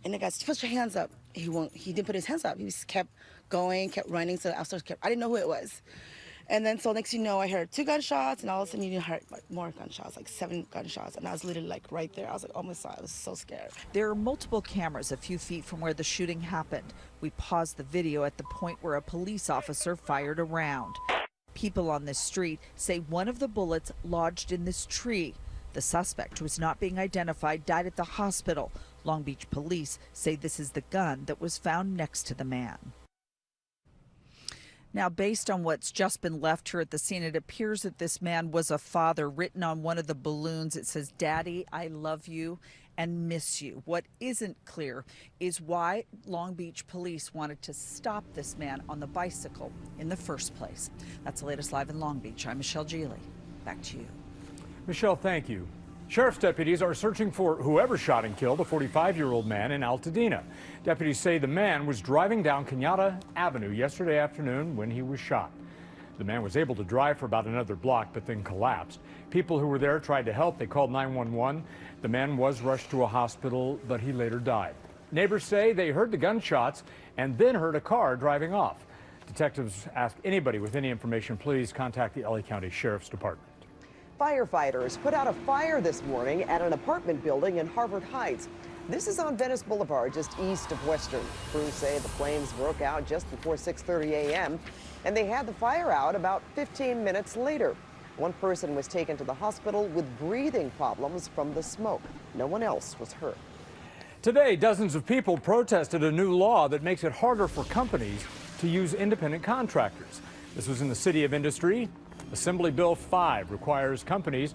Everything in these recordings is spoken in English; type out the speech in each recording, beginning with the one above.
And the guy said, put your hands up. He didn't put his hands up. He just kept going, kept running. So the officers I didn't know who it was. And then, so next you know, I heard 2 gunshots, and all of a sudden you heard more gunshots, like 7 gunshots. And I was literally like right there. I was like, oh my God, I was so scared. There are multiple cameras a few feet from where the shooting happened. We paused the video at the point where a police officer fired a round. People on this street say one of the bullets lodged in this tree. The suspect, who is not being identified, died at the hospital. Long Beach police say this is the gun that was found next to the man. Now, based on what's just been left here at the scene, it appears that this man was a father. Written on one of the balloons, it says, "Daddy, I love you and miss you." What isn't clear is why Long Beach police wanted to stop this man on the bicycle in the first place. That's the latest live in Long Beach. I'm Michelle Geely. Back to you. Michelle, thank you. Sheriff's deputies are searching for whoever shot and killed a 45-year-old man in Altadena. Deputies say the man was driving down Kenyatta Avenue yesterday afternoon when he was shot. The man was able to drive for about another block, but then collapsed. People who were there tried to help. They called 911. The man was rushed to a hospital, but he later died. Neighbors say they heard the gunshots and then heard a car driving off. Detectives ask anybody with any information, please contact the LA County Sheriff's Department. Firefighters put out a fire this morning at an apartment building in Harvard Heights. This is on Venice Boulevard, just east of Western. Crews say the flames broke out just before 6:30 a.m. and they had the fire out about 15 minutes later. One person was taken to the hospital with breathing problems from the smoke. No one else was hurt. Today, dozens of people protested a new law that makes it harder for companies to use independent contractors. This was in the City of Industry. Assembly Bill 5 requires companies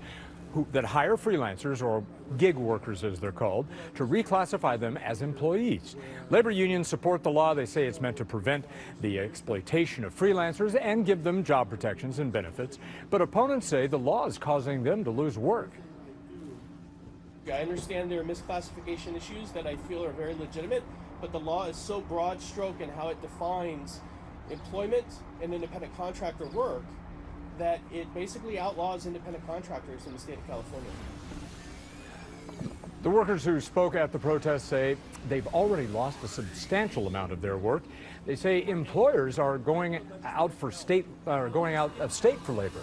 that hire freelancers, or gig workers as they're called, to reclassify them as employees. Labor unions support the law. They say it's meant to prevent the exploitation of freelancers and give them job protections and benefits. But opponents say the law is causing them to lose work. I understand there are misclassification issues that I feel are very legitimate, but the law is so broad stroke in how it defines employment and independent contractor work that it basically outlaws independent contractors in the state of California. The workers who spoke at the protest say they've already lost a substantial amount of their work. They say employers are going out of state for labor,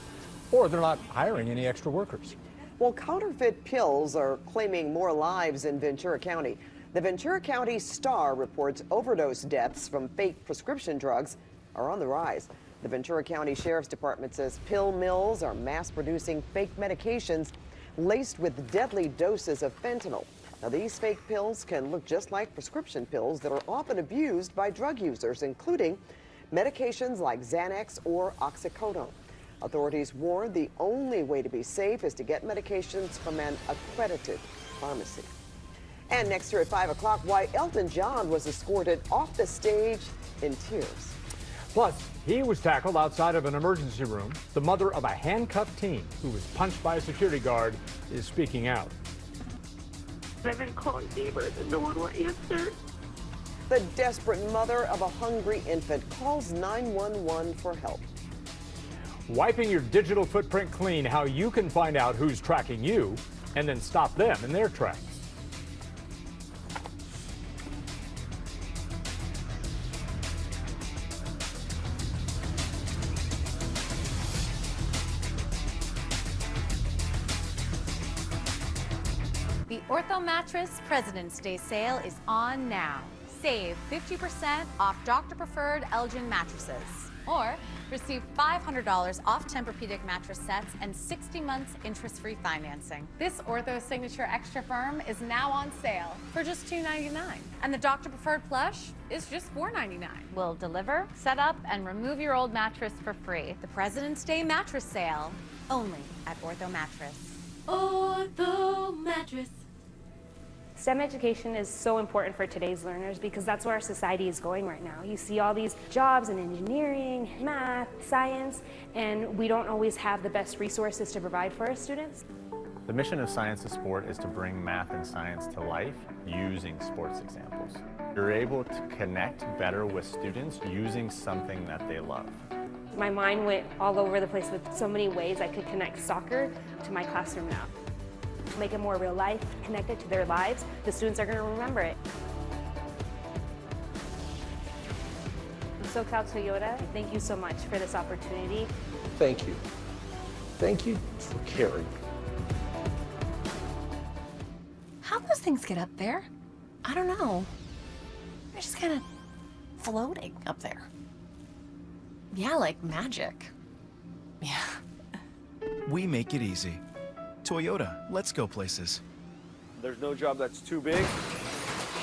or they're not hiring any extra workers. Well, counterfeit pills are claiming more lives in Ventura County. The Ventura County Star reports overdose deaths from fake prescription drugs are on the rise. The Ventura County Sheriff's Department says pill mills are mass-producing fake medications laced with deadly doses of fentanyl. Now, these fake pills can look just like prescription pills that are often abused by drug users, including medications like Xanax or oxycodone. Authorities warn the only way to be safe is to get medications from an accredited pharmacy. And next year at 5 o'clock, why Elton John was escorted off the stage in tears. Plus, he was tackled outside of an emergency room. The mother of a handcuffed teen who was punched by a security guard is speaking out. I've been calling neighbors and no one will answer. The desperate mother of a hungry infant calls 911 for help. Wiping your digital footprint clean, how you can find out who's tracking you and then stop them in their tracks. The Ortho Mattress President's Day sale is on now. Save 50% off Dr. Preferred Elgin mattresses. Or receive $500 off Tempur-Pedic mattress sets and 60 months interest-free financing. This Ortho Signature Extra Firm is now on sale for just $2.99. And the Dr. Preferred Plush is just $4.99. We'll deliver, set up, and remove your old mattress for free. The President's Day mattress sale, only at Ortho Mattress. Ortho Mattress. STEM education is so important for today's learners because that's where our society is going right now. You see all these jobs in engineering, math, science, and we don't always have the best resources to provide for our students. The mission of Science to Sport is to bring math and science to life using sports examples. You're able to connect better with students using something that they love. My mind went all over the place with so many ways I could connect soccer to my classroom now. Make it more real life, connect it to their lives. The students are going to remember it. SoCal Toyota, thank you so much for this opportunity. Thank you. Thank you for caring. How those things get up there? I don't know. They're just kind of floating up there. Yeah, like magic. Yeah. We make it easy. Toyota, let's go places. There's no job that's too big.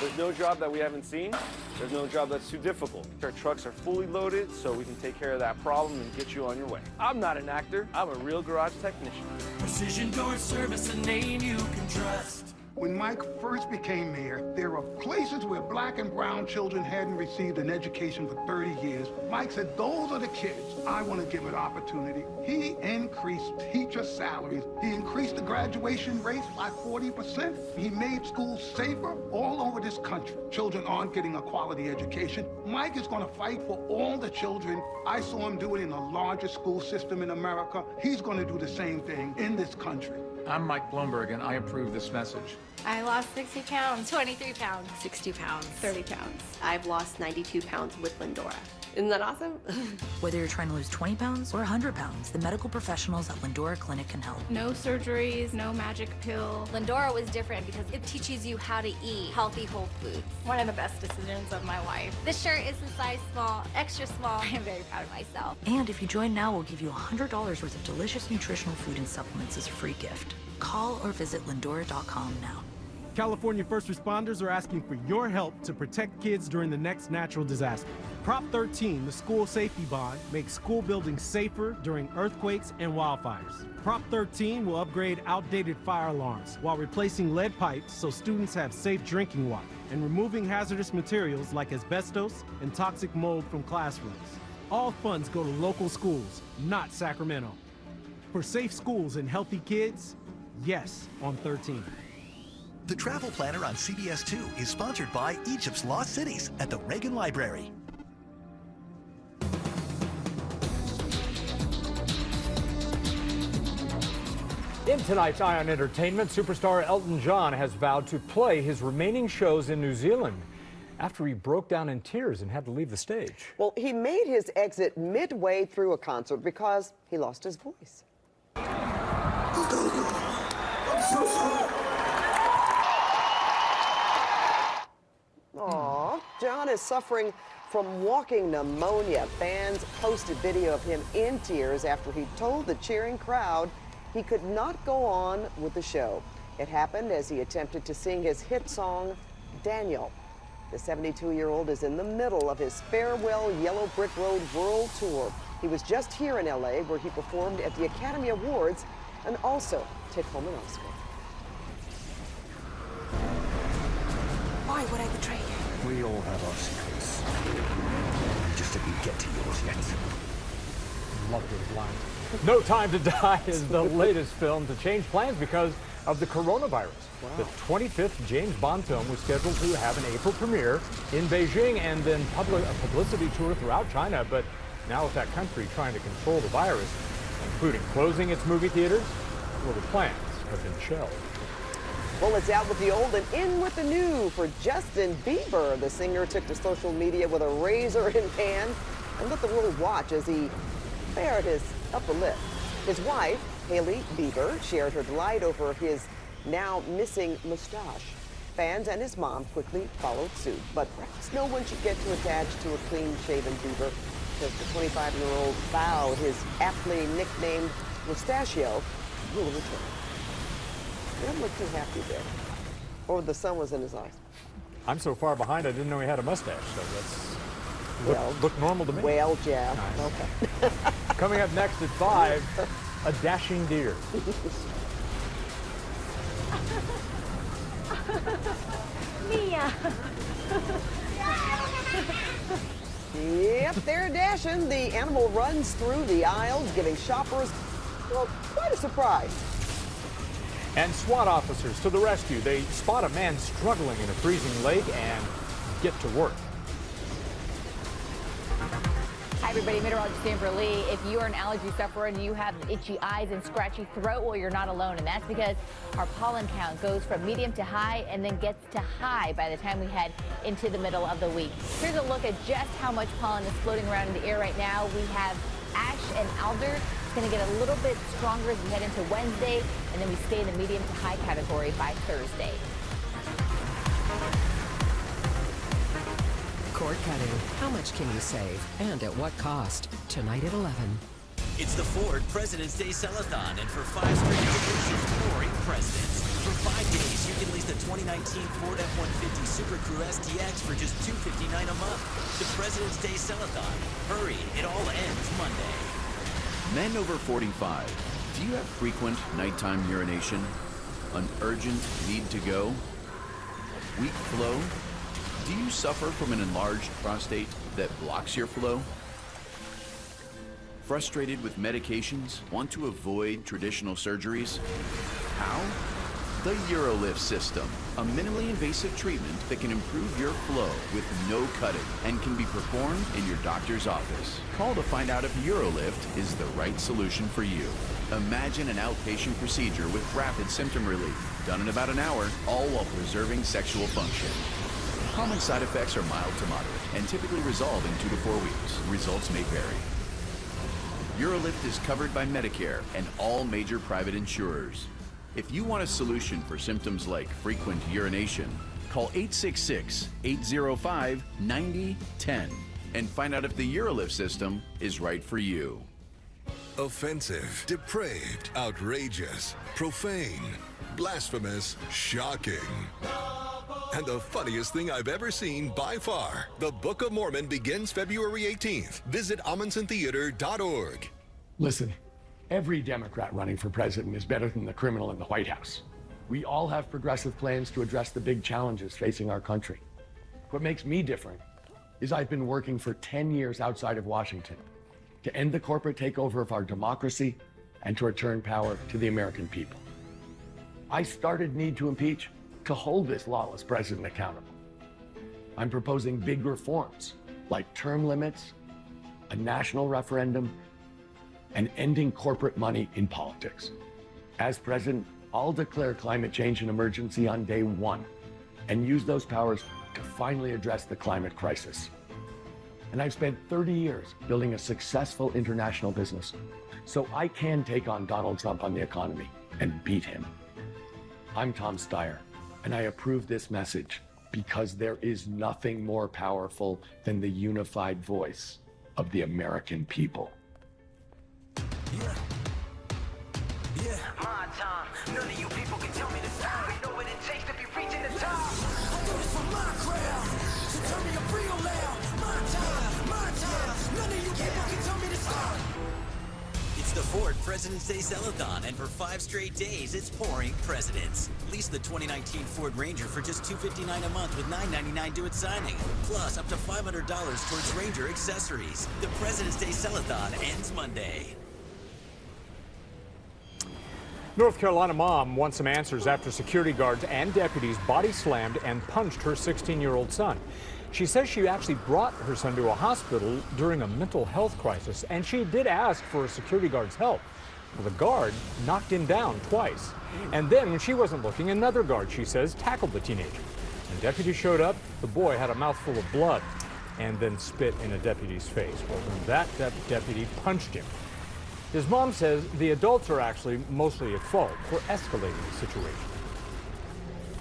There's no job that we haven't seen. There's no job that's too difficult. Our trucks are fully loaded, so we can take care of that problem and get you on your way. I'm not an actor. I'm a real garage technician. Precision Door Service, a name you can trust. When Mike first became mayor, there were places where black and brown children hadn't received an education for 30 years. Mike said, those are the kids I want to give an opportunity. He increased teacher salaries. He increased the graduation rate by 40%. He made schools safer all over this country. Children aren't getting a quality education. Mike is going to fight for all the children. I saw him do it in the largest school system in America. He's going to do the same thing in this country. I'm Mike Bloomberg, and I approve this message. I lost 60 pounds, 23 pounds, 60 pounds, 30 pounds. I've lost 92 pounds with Lindora. Isn't that awesome? Whether you're trying to lose 20 pounds or 100 pounds, the medical professionals at Lindora Clinic can help. No surgeries, no magic pill. Lindora was different because it teaches you how to eat healthy whole foods. One of the best decisions of my life. This shirt is a size small, extra small. I am very proud of myself. And if you join now, we'll give you $100 worth of delicious nutritional food and supplements as a free gift. Call or visit Lindora.com now. California first responders are asking for your help to protect kids during the next natural disaster. Prop 13, the school safety bond, makes school buildings safer during earthquakes and wildfires. Prop 13 will upgrade outdated fire alarms while replacing lead pipes so students have safe drinking water and removing hazardous materials like asbestos and toxic mold from classrooms. All funds go to local schools, not Sacramento. For safe schools and healthy kids, yes on 13. The Travel Planner on CBS 2 is sponsored by Egypt's Lost Cities at the Reagan Library. In tonight's Eye on Entertainment, superstar Elton John has vowed to play his remaining shows in New Zealand after he broke down in tears and had to leave the stage. Well, he made his exit midway through a concert because he lost his voice. I'm so sorry. Aw, John is suffering from walking pneumonia. Fans posted video of him in tears after he told the cheering crowd he could not go on with the show. It happened as he attempted to sing his hit song, Daniel. The 72-year-old is in the middle of his farewell Yellow Brick Road World Tour. He was just here in LA where he performed at the Academy Awards and also took home an Oscar. Why would I betray you? We all have our secrets. Just didn't get to yours yet. Love those lines. No Time to Die is the latest film to change plans because of the coronavirus. Wow. The 25th James Bond film was scheduled to have an April premiere in Beijing and then a publicity tour throughout China. But now with that country trying to control the virus, including closing its movie theaters, well, the plans have been shelved. Well, it's out with the old and in with the new for Justin Bieber. The singer took to social media with a razor in hand and let the world watch as he bared his upper lip. His wife, Hailey Bieber, shared her delight over his now missing mustache. Fans and his mom quickly followed suit, but perhaps no one should get too attached to a clean-shaven Bieber because the 25-year-old vowed his aptly nicknamed mustachio will return. He doesn't look too happy there. Or the sun was in his eyes. I'm so far behind, I didn't know he had a mustache, so that's look normal to me. Well, Jeff. Nice. Okay. Coming up next at 5, a dashing deer. Mia. Yep, they're dashing. The animal runs through the aisles, giving shoppers, well, quite a surprise. And SWAT officers to the rescue. They spot a man struggling in a freezing lake and get to work. Hi, everybody. Meteorologist Amber Lee. If you are an allergy sufferer and you have itchy eyes and scratchy throat, well, you're not alone. And that's because our pollen count goes from medium to high and then gets to high by the time we head into the middle of the week. Here's a look at just how much pollen is floating around in the air right now. We have ash and alder. It's going to get a little bit stronger as we head into Wednesday, and then we stay in the medium to high category by Thursday. Cord cutting. How much can you save? And at what cost? Tonight at 11. It's the Ford President's Day Sell-a-thon, and for 5 straight days, it's pouring presidents. For 5 days, you can lease the 2019 Ford F-150 Super Crew STX for just $259 a month. The President's Day Sell-a-thon. Hurry, it all ends Monday. Men over 45, do you have frequent nighttime urination? An urgent need to go? Weak flow? Do you suffer from an enlarged prostate that blocks your flow? Frustrated with medications? Want to avoid traditional surgeries? How? The UroLift system, a minimally invasive treatment that can improve your flow with no cutting and can be performed in your doctor's office. Call to find out if UroLift is the right solution for you. Imagine an outpatient procedure with rapid symptom relief, done in about an hour, all while preserving sexual function. Common side effects are mild to moderate and typically resolve in 2 to 4 weeks. Results may vary. UroLift is covered by Medicare and all major private insurers. If you want a solution for symptoms like frequent urination, call 866-805-9010 and find out if the UroLift system is right for you. Offensive, depraved, outrageous, profane, blasphemous, shocking. And the funniest thing I've ever seen by far. The Book of Mormon begins February 18th. Visit AmundsenTheater.org. Listen, every Democrat running for president is better than the criminal in the White House. We all have progressive plans to address the big challenges facing our country. What makes me different is I've been working for 10 years outside of Washington to end the corporate takeover of our democracy and to return power to the American people. I started Need to Impeach to hold this lawless president accountable. I'm proposing big reforms like term limits, a national referendum, and ending corporate money in politics. As president, I'll declare climate change an emergency on day 1 and use those powers to finally address the climate crisis. And I've spent 30 years building a successful international business, so I can take on Donald Trump on the economy and beat him. I'm Tom Steyer, and I approve this message because there is nothing more powerful than the unified voice of the American people. My time. None of you people can tell me to stop. We know what it takes to be reaching the top. I do this for my crowd. So tell me I'm real loud. My time. None of you people can tell me to stop. It's the Ford President's Day Sell-a-thon, and for 5 straight days, it's pouring presidents. Lease the 2019 Ford Ranger for just $259 a month with $999 due at signing. Plus, up to $500 towards Ranger accessories. The President's Day Sell-a-thon ends Monday. North Carolina mom wants some answers after security guards and deputies body slammed and punched her 16-year-old son. She says she actually brought her son to a hospital during a mental health crisis, and she did ask for a security guard's help. Well, the guard knocked him down twice. And then, when she wasn't looking, another guard, she says, tackled the teenager. When deputies showed up, the boy had a mouthful of blood and then spit in a deputy's face. Well, then that deputy punched him. His mom says the adults are actually mostly at fault for escalating the situation.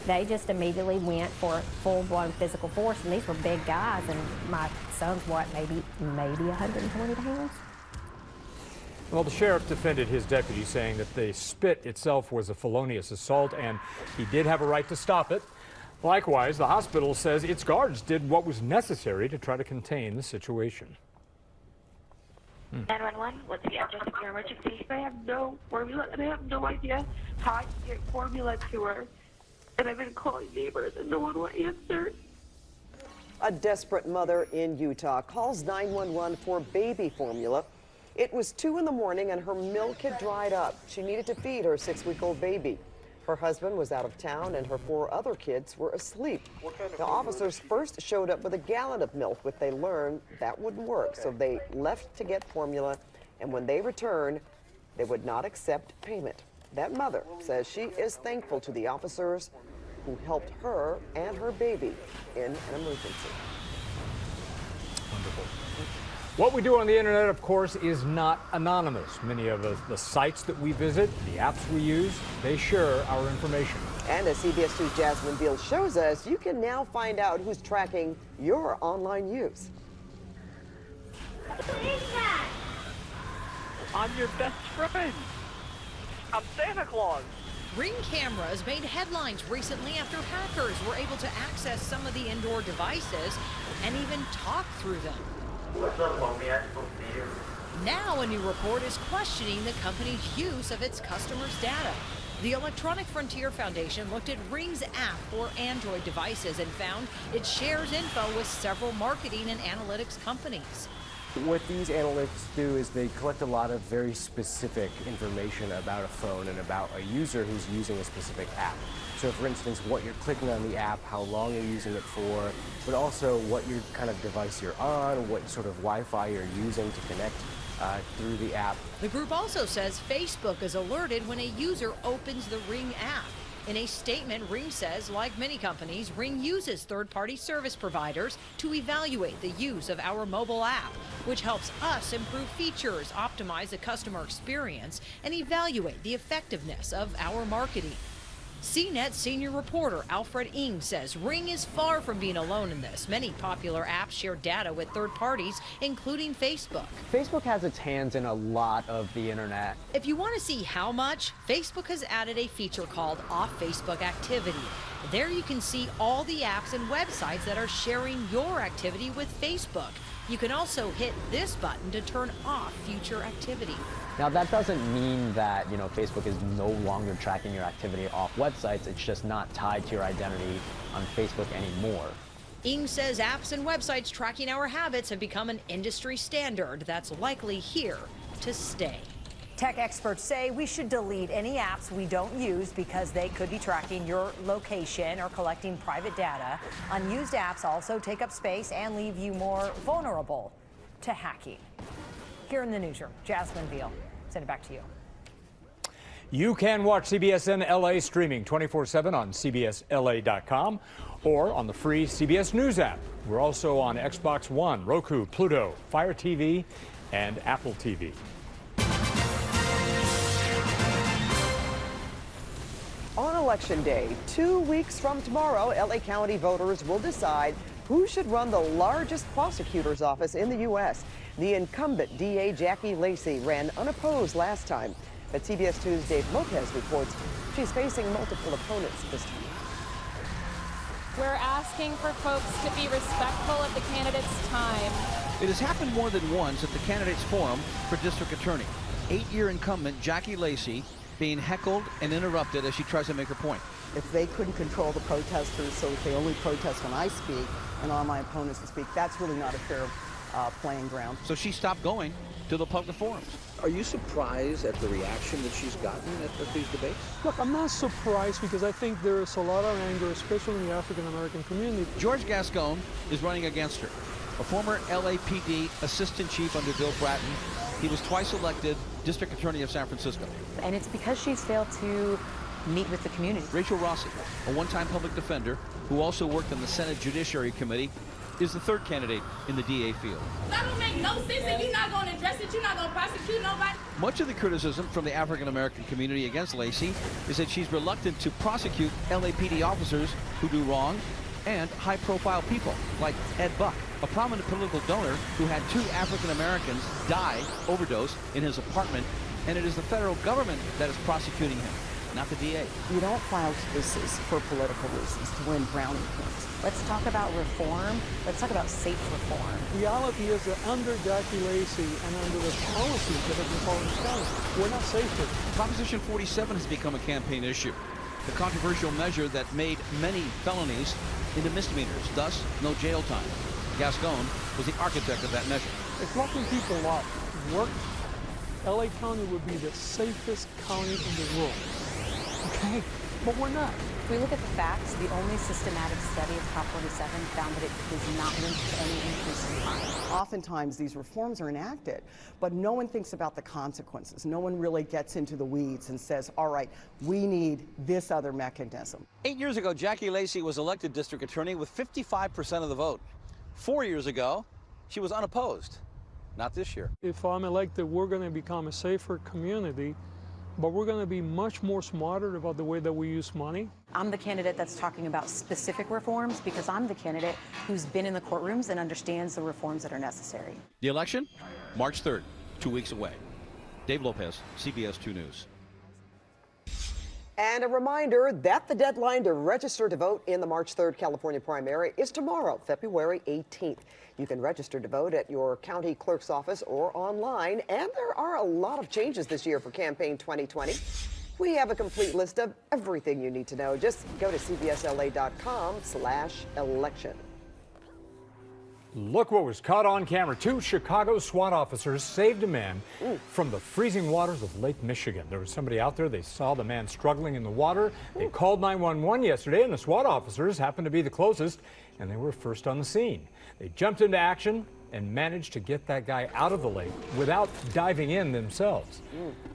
They just immediately went for full-blown physical force, and these were big guys, and my son's, what, maybe 120 pounds? Well, the sheriff defended his deputy, saying that the spit itself was a felonious assault, and he did have a right to stop it. Likewise, the hospital says its guards did what was necessary to try to contain the situation. 911, what's the address of your emergency? I have no formula, and I have no idea how I can get formula to her. And I've been calling neighbors, and no one will answer. A desperate mother in Utah calls 911 for baby formula. It was 2 in the morning, and her milk had dried up. She needed to feed her 6-week-old baby. Her husband was out of town and her 4 other kids were asleep. The officers first showed up with a gallon of milk, but they learned that wouldn't work, so they left to get formula, and when they returned, they would not accept payment. That mother says she is thankful to the officers who helped her and her baby in an emergency. Wonderful. What we do on the internet, of course, is not anonymous. Many of the sites that we visit, the apps we use, they share our information. And as CBS 2's Jasmine Beal shows us, you can now find out who's tracking your online use. I'm your best friend. I'm Santa Claus. Ring cameras made headlines recently after hackers were able to access some of the indoor devices and even talk through them. What's up, homie? I supposed to be here. Now a new report is questioning the company's use of its customers' data. The Electronic Frontier Foundation looked at Ring's app for Android devices and found it shares info with several marketing and analytics companies. What these analysts do is they collect a lot of very specific information about a phone and about a user who's using a specific app. So for instance, what you're clicking on the app, how long you're using it for, but also what your kind of device you're on, what sort of Wi-Fi you're using to connect through the app. The group also says Facebook is alerted when a user opens the Ring app. In a statement, Ring says, like many companies, Ring uses third-party service providers to evaluate the use of our mobile app, which helps us improve features, optimize the customer experience, and evaluate the effectiveness of our marketing. CNET senior reporter Alfred Ng says Ring is far from being alone in this. Many popular apps share data with third parties, including Facebook. Facebook has its hands in a lot of the internet. If you want to see how much, Facebook has added a feature called Off Facebook Activity. There you can see all the apps and websites that are sharing your activity with Facebook. You can also hit this button to turn off future activity. Now that doesn't mean that, Facebook is no longer tracking your activity off websites. It's just not tied to your identity on Facebook anymore. Ng says apps and websites tracking our habits have become an industry standard that's likely here to stay. Tech experts say we should delete any apps we don't use because they could be tracking your location or collecting private data. Unused apps also take up space and leave you more vulnerable to hacking. Here in the newsroom, Jasmine Beal. Send it back to you. You can watch CBSN LA streaming 24/7 on CBSLA.com or on the free CBS News app. We're also on Xbox One, Roku, Pluto, Fire TV, and Apple TV. On Election Day, 2 weeks from tomorrow, LA County voters will decide who should run the largest prosecutor's office in the U.S. The incumbent DA Jackie Lacey ran unopposed last time, but CBS 2's Dave Lopez reports she's facing multiple opponents this time. We're asking for folks to be respectful of the candidate's time. It has happened more than once at the candidates forum for district attorney. 8-year incumbent Jackie Lacey being heckled and interrupted as she tries to make her point. If they couldn't control the protesters so that they only protest when I speak and all my opponents to speak, that's really not a fair playing ground. So she stopped going to the public forums. Are you surprised at the reaction that she's gotten at these debates? Look, I'm not surprised because I think there is a lot of anger, especially in the African-American community. George Gascon is running against her, a former LAPD assistant chief under Bill Bratton. He was twice elected district attorney of San Francisco. And it's because she's failed to meet with the community. Rachel Rossi, a one-time public defender who also worked on the Senate Judiciary Committee, is the third candidate in the DA field. That don't make no sense that you're not going to address it, you're not going to prosecute nobody. Much of the criticism from the African-American community against Lacey is that she's reluctant to prosecute LAPD officers who do wrong and high-profile people like Ed Buck, a prominent political donor who had 2 African Americans die overdose in his apartment, and it is the federal government that is prosecuting him, not the DA. You don't file cases for political reasons to win brownie points. Let's talk about reform. Let's talk about safe reform. Reality is that under Jackie Lacey and under the policies that have been followed in County, we're not safe here. Proposition 47 has become a campaign issue, the controversial measure that made many felonies into misdemeanors, thus no jail time. Gascon was the architect of that measure. If locking people up worked, LA County would be the safest county in the world. Okay? but we're not. If we look at the facts, the only systematic study of Prop 47 found that it does not link to any increase in crime. Oftentimes these reforms are enacted, but no one thinks about the consequences. No one really gets into the weeds and says, all right, we need this other mechanism. 8 years ago, Jackie Lacey was elected district attorney with 55% of the vote. 4 years ago, she was unopposed. Not this year. If I'm elected, we're going to become a safer community, but we're going to be much more smarter about the way that we use money. I'm the candidate that's talking about specific reforms because I'm the candidate who's been in the courtrooms and understands the reforms that are necessary. The election, March 3rd, 2 weeks away. Dave Lopez, CBS 2 News. And a reminder that the deadline to register to vote in the March 3rd California primary is tomorrow, February 18th. You can register to vote at your county clerk's office or online. And there are a lot of changes this year for Campaign 2020. We have a complete list of everything you need to know. Just go to cbsla.com/election. Look what was caught on camera. 2 Chicago SWAT officers saved a man from the freezing waters of Lake Michigan. There was somebody out there. They saw the man struggling in the water. They called 911 yesterday, and the SWAT officers happened to be the closest, and they were first on the scene. They jumped into action and managed to get that guy out of the lake without diving in themselves.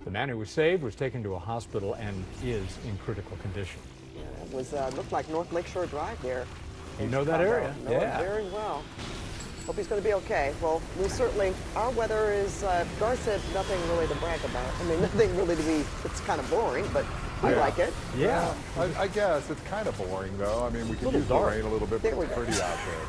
The man who was saved was taken to a hospital and is in critical condition. Yeah, it was looked like North Lakeshore Drive there. You know that area? Know it very well. Hope he's going to be okay. Well, we certainly, our weather is, Gar said nothing really to brag about. I mean, nothing really to be, it's kind of boring, but we like it. Yeah. I guess it's kind of boring, though. I mean, we can use the rain a little bit, but it's pretty out there.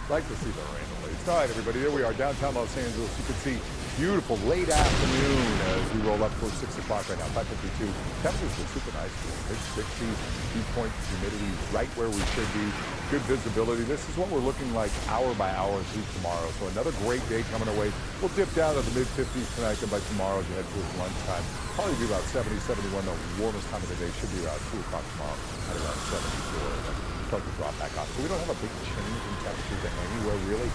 Like to see the rain at least. All right, everybody, here we are, downtown Los Angeles. You can see beautiful late afternoon as we roll up towards 6 o'clock right now, 5:52. Temperatures are super nice, mid-60s, dew point humidity right where we should be. Good visibility. This is what we're looking like hour by hour through tomorrow. So another great day coming away. We'll dip down to the mid-50s tonight, and by tomorrow, as you head towards lunchtime, probably be about 70, 71. The warmest time of the day should be around 2 o'clock tomorrow at around 74. Start to drop back off. So we don't have a big change in temperatures anywhere, really.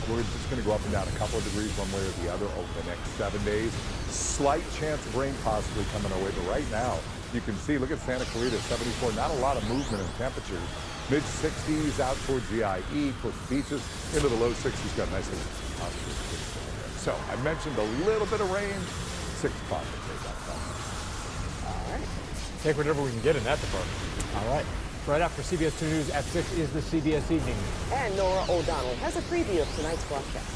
We're just going to go up and down a couple of degrees one way or the other over the next 7 days. Slight chance of rain possibly coming our way, but right now, you can see, look at Santa Clarita, 74. Not a lot of movement in temperatures. Mid-60s out towards the IE, towards the beaches, into the low 60s. Got a nice little positive. So I mentioned a little bit of rain, 6 o'clock. All right. Take whatever we can get in that department. All right. Right after CBS 2 News at 6 is the CBS Evening News. And Nora O'Donnell has a preview of tonight's broadcast.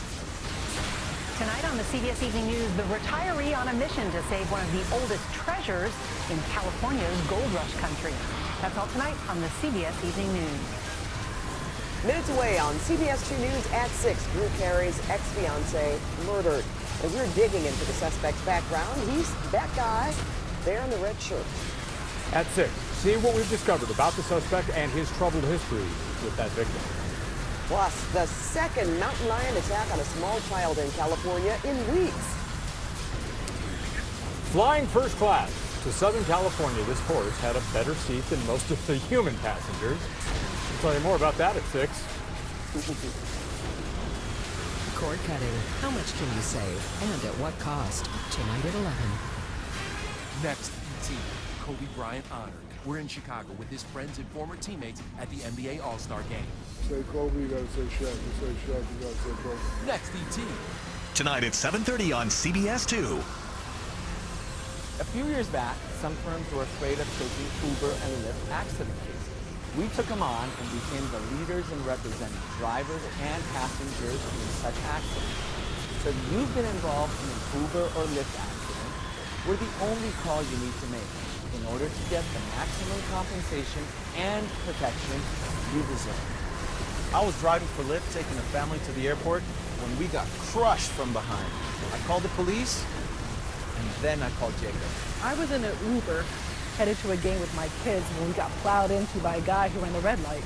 Tonight on the CBS Evening News, the retiree on a mission to save one of the oldest treasures in California's gold rush country. That's all tonight on the CBS Evening News. Minutes away on CBS 2 News at 6, Drew Carey's ex-fiancée murdered. And we're digging into the suspect's background. He's that guy there in the red shirt. At 6, see what we've discovered about the suspect and his troubled history with that victim. Plus, the second mountain lion attack on a small child in California in weeks. Flying first class to Southern California, this horse had a better seat than most of the human passengers. We'll tell you more about that at 6. Cord cutting. How much can you save? And at what cost? Tonight at 11. Next, ET. Kobe Bryant honored. We're in Chicago with his friends and former teammates at the NBA All-Star Game. Say Kobe, you gotta say Shaq. You say Shaq, you gotta say Kobe. Next, ET. Tonight at 7:30 on CBS 2. A few years back, some firms were afraid of taking Uber and Lyft accident cases. We took them on and became the leaders in representing drivers and passengers in such accidents. So if you've been involved in an Uber or Lyft accident, we're the only call you need to make in order to get the maximum compensation and protection you deserve. I was driving for Lyft, taking a family to the airport, when we got crushed from behind. I called the police, and then I called Jacob. I was in an Uber headed to a game with my kids when we got plowed into by a guy who ran the red light.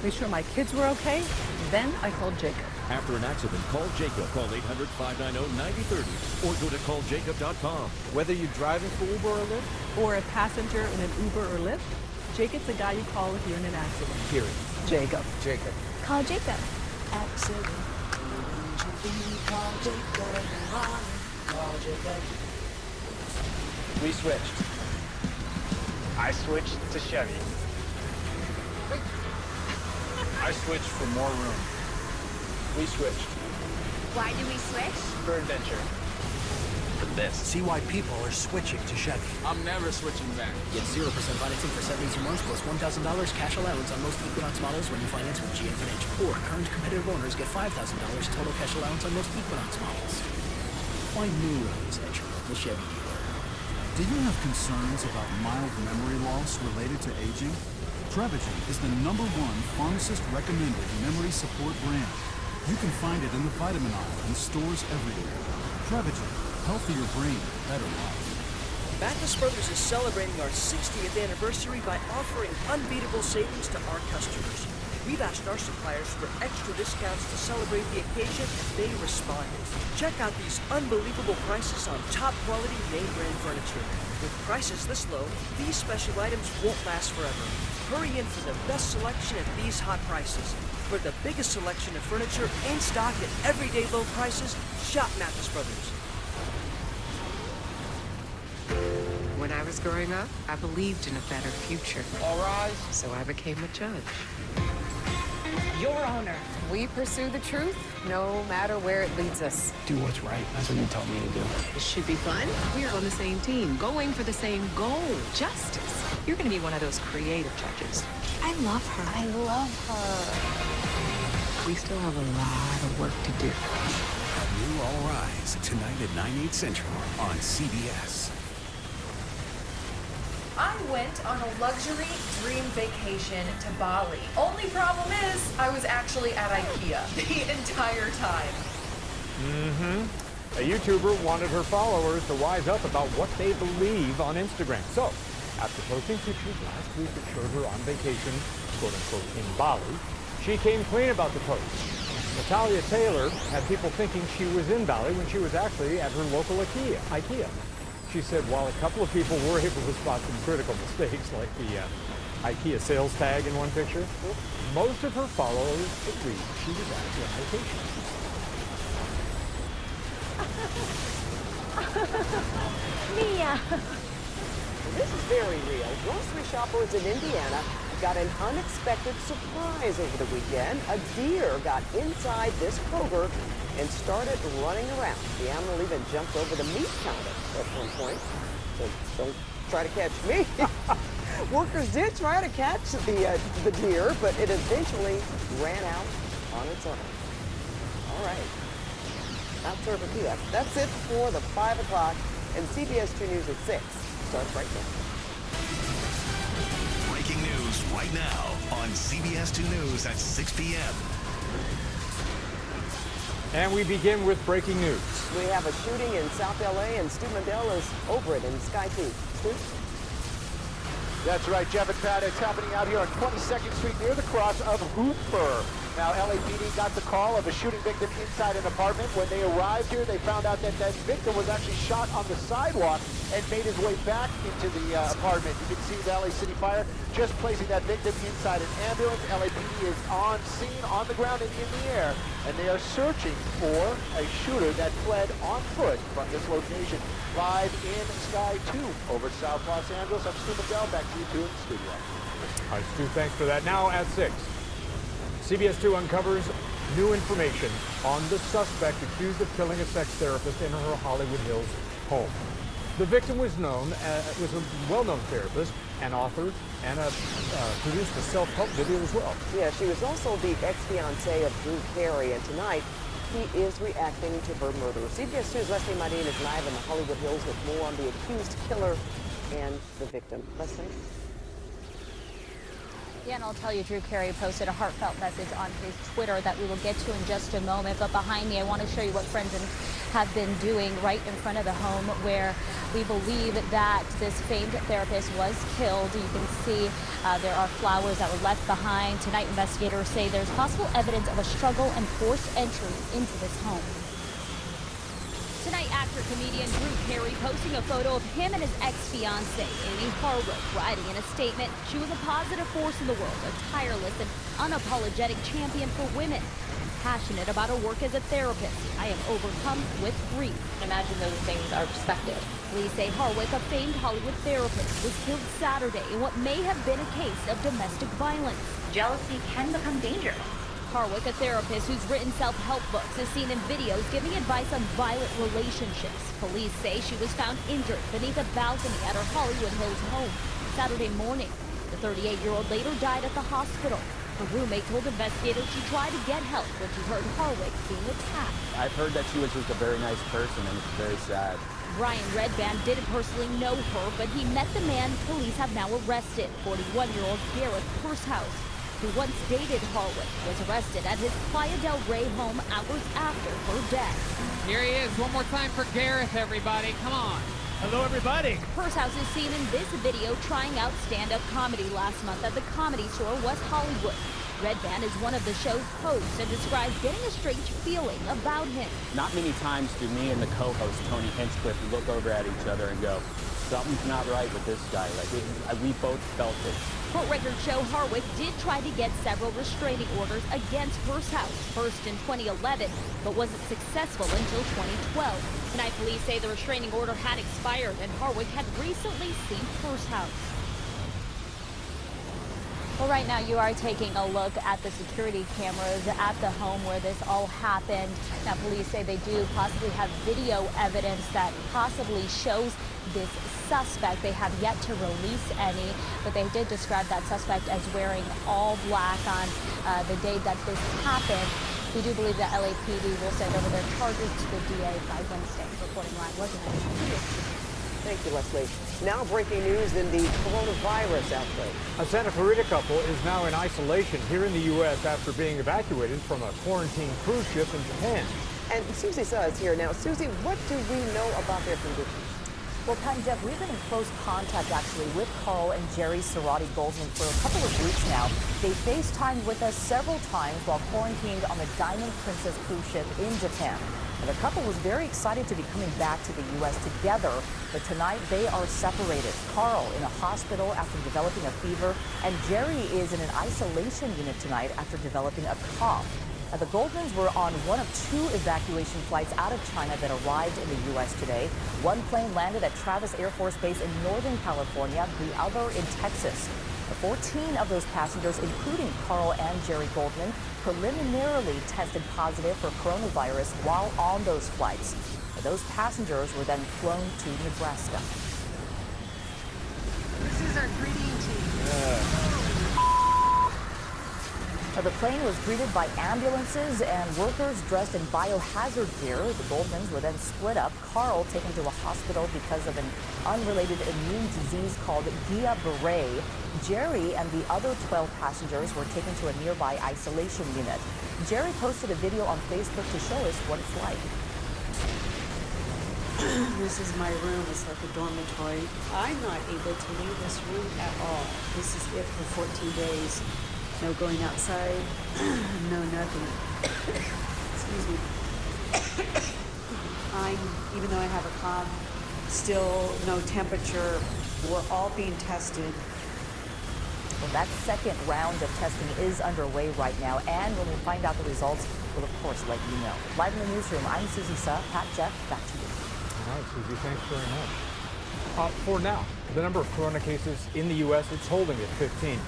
Made sure my kids were okay, then I called Jacob. After an accident, call Jacob. Call 800-590-9030 or go to calljacob.com. Whether you're driving for Uber or Lyft, Or a passenger in an Uber or Lyft, Jacob's the guy you call if you're in an accident. period. Jacob. Jacob. Call Jacob. Accident. Call Jacob. Call Jacob. We switched. I switched to Chevy. I switched for more room. We switched. Why do we switch? For adventure. For this. See why people are switching to Chevy. I'm never switching back. Get 0% financing for 72 months plus $1,000 cash allowance on most Equinox models when you finance with GM Financial. Or current competitive owners get $5,000 total cash allowance on most Equinox models. Find new roads at your local Chevy dealer. Do you have concerns about mild memory loss related to aging? Prevagen is the #1 pharmacist-recommended memory support brand. You can find it in the vitamin aisle in stores everywhere. Prevagen, healthier brain, better life. Mathis Brothers is celebrating our 60th anniversary by offering unbeatable savings to our customers. We've asked our suppliers for extra discounts to celebrate the occasion, and they responded. Check out these unbelievable prices on top-quality name-brand furniture. With prices this low, these special items won't last forever. Hurry in for the best selection at these hot prices. For the biggest selection of furniture in stock at everyday low prices, shop Mathis Brothers. When I was growing up, I believed in a better future. All rise. So I became a judge. Your Honor. We pursue the truth, no matter where it leads us. Do what's right. That's what you told me to do. It should be fun. We're on the same team, going for the same goal, justice. You're going to be one of those creative judges. I love her. I love her. We still have a lot of work to do. New All Rise, tonight at 9/8 Central on CBS. I went on a luxury dream vacation to Bali. Only problem is, I was actually at IKEA the entire time. A YouTuber wanted her followers to wise up about what they believe on Instagram. So, after posting pictures last week that showed her on vacation, quote-unquote, in Bali, she came clean about the post. Natalia Taylor had people thinking she was in Bali when she was actually at her local IKEA. She said while a couple of people were able to spot some critical mistakes, like the IKEA sales tag in one picture, most of her followers agreed she was actually on vacation. Mia. This is very real. Grocery shoppers in Indiana got an unexpected surprise over the weekend. A deer got inside this Kroger and started running around. The animal even jumped over the meat counter at one point. So don't try to catch me. Workers did try to catch the deer, but it eventually ran out on its own. All right. Not serving you. That's it for the 5 o'clock and CBS 2 News at 6. Starts right now. Breaking news right now on CBS 2 News at 6 p.m. And we begin with breaking news. We have a shooting in South LA, and Stu Mandel is over it in Sky 2. Stu? That's right, Jeff and Pat. It's happening out here on 22nd Street near the cross of Hooper. Now, LAPD got the call of a shooting victim inside an apartment. When they arrived here, they found out that that victim was actually shot on the sidewalk and made his way back into the apartment. You can see the LA City Fire just placing that victim inside an ambulance. LAPD is on scene, on the ground, and in the air, and they are searching for a shooter that fled on foot from this location. Live in Sky 2 over South Los Angeles. I'm Stu Mandel. Back to you two in the studio. All right, Stu, thanks for that. Now at 6. CBS 2 uncovers new information on the suspect accused of killing a sex therapist in her Hollywood Hills home. The victim was a well-known therapist, an author, and produced a self-help video as well. Yeah, she was also the ex-fiancée of Drew Carey, and tonight he is reacting to her murder. CBS 2's Leslie Madine is live in the Hollywood Hills with more on the accused killer and the victim. Leslie? Yeah, and I'll tell you, Drew Carey posted a heartfelt message on his Twitter that we will get to in just a moment. But behind me, I want to show you what friends have been doing right in front of the home where we believe that this famed therapist was killed. You can see there are flowers that were left behind. Tonight, investigators say there's possible evidence of a struggle and forced entry into this home. Tonight, actor-comedian Drew Carey posting a photo of him and his ex-fiancée, Amy Harwood, writing in a statement, "She was a positive force in the world, a tireless and unapologetic champion for women and passionate about her work as a therapist. I am overcome with grief. Imagine those things are perspective. Police say Harwick, a famed Hollywood therapist, was killed Saturday in what may have been a case of domestic violence. Jealousy can become dangerous. Harwick, a therapist who's written self-help books, is seen in videos giving advice on violent relationships. Police say she was found injured beneath a balcony at her Hollywood Hills home Saturday morning. The 38-year-old later died at the hospital. Her roommate told investigators she tried to get help when she heard Harwick being attacked. I've heard that she was just a very nice person, and it's very sad. Brian Redband didn't personally know her, but he met the man police have now arrested, 41-year-old Gareth Pursehouse, who once dated Harwick, was arrested at his Playa del Rey home hours after her death. Here he is, one more time for Gareth, everybody. Come on. Hello, everybody. Pursehouse is seen in this video trying out stand-up comedy last month at the Comedy Store, West Hollywood. Redband is one of the show's hosts and describes getting a strange feeling about him. Not many times do me and the co-host, Tony Hinchcliffe, look over at each other and go, something's not right with this guy. We both felt it. Court records show Harwick did try to get several restraining orders against Pursehouse, first in 2011, but wasn't successful until 2012. Tonight, police say the restraining order had expired and Harwick had recently seen Pursehouse. Well, right now you are taking a look at the security cameras at the home where this all happened. Now, police say they do possibly have video evidence that possibly shows this suspect. They have yet to release any, but they did describe that suspect as wearing all black on the day that this happened. We do believe that LAPD will send over their charges to the DA by Wednesday. Reporting live, wasn't it? Thank you, Leslie. Now breaking news in the coronavirus outbreak. A Santa Clarita couple is now in isolation here in the U.S. after being evacuated from a quarantine cruise ship in Japan. And Susie Saw is here now. Susie, what do we know about their condition? Well, Pat and Jeff, we've been in close contact, actually, with Carl and Jerry Cerati Goldman for a couple of weeks now. They FaceTimed with us several times while quarantined on the Diamond Princess cruise ship in Japan. And the couple was very excited to be coming back to the U.S. together, but tonight they are separated. Carl in a hospital after developing a fever, and Jerry is in an isolation unit tonight after developing a cough. The Goldmans were on one of two evacuation flights out of China that arrived in the U.S. today. One plane landed at Travis Air Force Base in Northern California, the other in Texas. 14 of those passengers, including Carl and Jerry Goldman, preliminarily tested positive for coronavirus while on those flights. Those passengers were then flown to Nebraska. This is our greeting team. The plane was greeted by ambulances and workers dressed in biohazard gear. The Goldmans were then split up. Carl taken to a hospital because of an unrelated immune disease called Guillain-Barré. Jerry and the other 12 passengers were taken to a nearby isolation unit. Jerry posted a video on Facebook to show us what it's like. This is my room. It's like a dormitory. I'm not able to leave this room at all. This is it for 14 days. No going outside, no nothing. Excuse me. Even though I have a cough, still no temperature. We're all being tested. Well, that second round of testing is underway right now, and when we find out the results, we'll of course let you know. Live in the newsroom, I'm Susie Suh. Pat, Jeff, back to you. All right, Susie, thanks very much. For now, the number of corona cases in the U.S., it's holding at 15.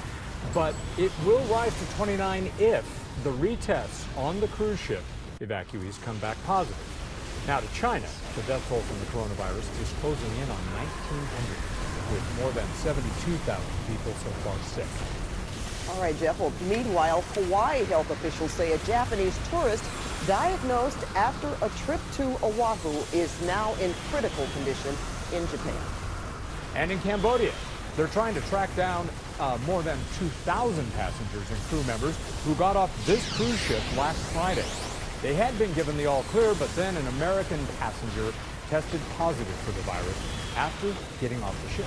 But it will rise to 29 if the retests on the cruise ship evacuees come back positive. Now to China, the death toll from the coronavirus is closing in on 1,900, with more than 72,000 people so far sick. All right, Jeff. Well, meanwhile, Hawaii health officials say a Japanese tourist diagnosed after a trip to Oahu is now in critical condition in Japan. And in Cambodia, they're trying to track down more than 2,000 passengers and crew members who got off this cruise ship last Friday. They had been given the all clear, but then an American passenger tested positive for the virus after getting off the ship.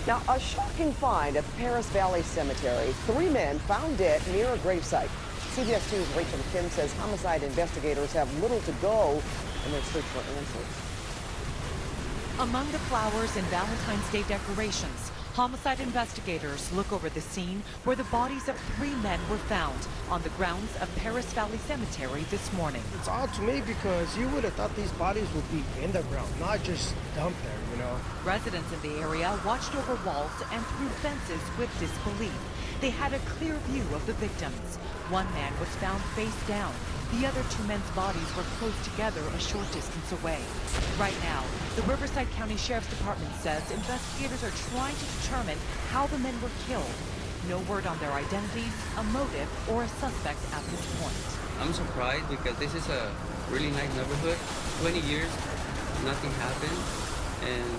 Now, a shocking find at the Paris Valley Cemetery. 3 men found dead near a gravesite. CBS 2's Rachel Kim says homicide investigators have little to go in their search for answers. Among the flowers and Valentine's Day decorations, Homicide investigators look over the scene where the bodies of 3 men were found on the grounds of Paris Valley Cemetery this morning. It's odd to me because you would have thought these bodies would be in the ground, not just dumped there, you know. Residents in the area watched over walls and through fences with disbelief. They had a clear view of the victims. One man was found face down. The other 2 men's bodies were close together a short distance away. Right now, the Riverside County Sheriff's Department says investigators are trying to determine how the men were killed. No word on their identities, a motive, or a suspect at this point. I'm surprised because this is a really nice neighborhood. 20 years, nothing happened, and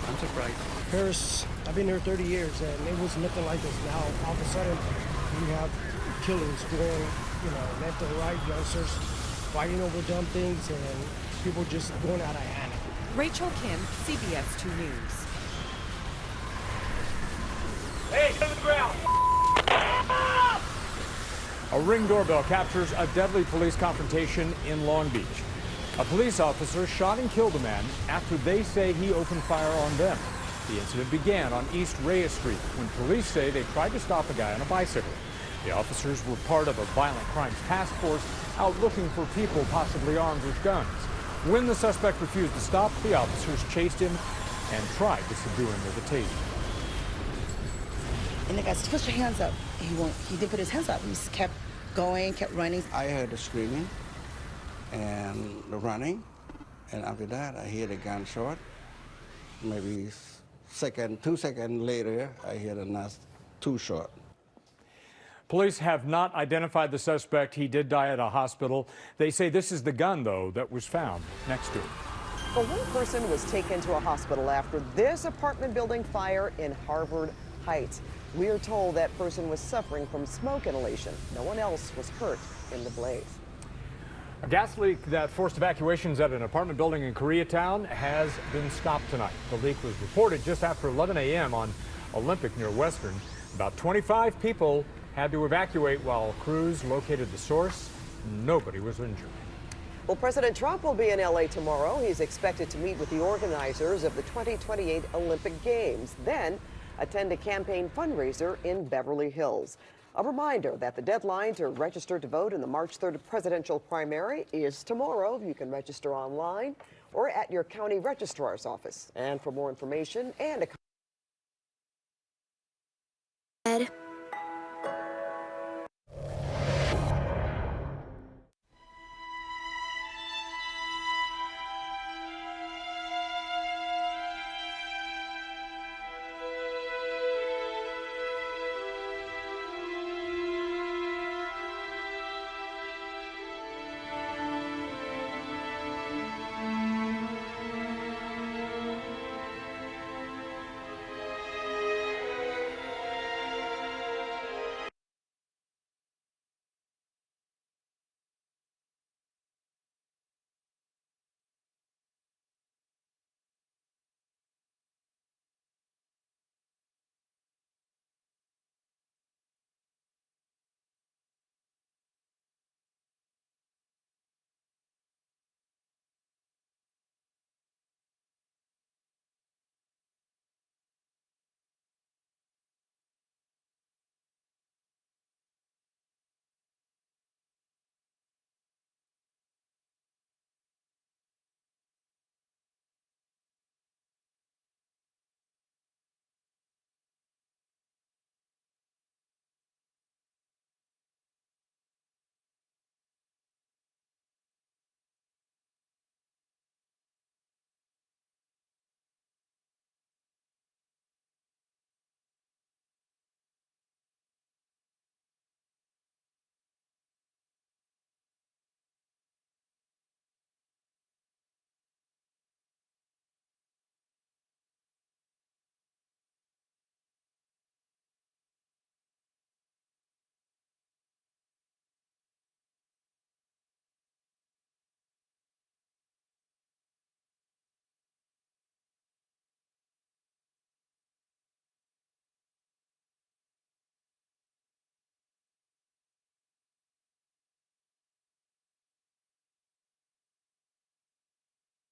I'm surprised. Paris, I've been here 30 years, and it was nothing like this. Now, all of a sudden, we have killers going, left and right, youngsters fighting over dumb things, and people just going out of hand. Rachel Kim, CBS 2 News. Hey, to the ground! A Ring doorbell captures a deadly police confrontation in Long Beach. A police officer shot and killed a man after they say he opened fire on them. The incident began on East Reyes Street when police say they tried to stop a guy on a bicycle. The officers were part of a violent crimes task force out looking for people possibly armed with guns. When the suspect refused to stop, the officers chased him and tried to subdue him with a taser. And the guy said, "Put your hands up." He did put his hands up. He just kept going, kept running. I heard the screaming and the running, and after that, I hear the gunshot. Maybe 2 seconds later, I hear the next 2 shots. Police have not identified the suspect. He did die at a hospital. They say this is the gun, though, that was found next to him. Well, one person was taken to a hospital after this apartment building fire in Harvard Heights. We are told that person was suffering from smoke inhalation. No one else was hurt in the blaze. A gas leak that forced evacuations at an apartment building in Koreatown has been stopped tonight. The leak was reported just after 11 a.m. on Olympic near Western. About 25 people had to evacuate while crews located the source. Nobody was injured. Well, President Trump will be in L.A. tomorrow. He's expected to meet with the organizers of the 2028 Olympic Games, then attend a campaign fundraiser in Beverly Hills. A reminder that the deadline to register to vote in the March 3rd presidential primary is tomorrow. You can register online or at your county registrar's office. And for more information and a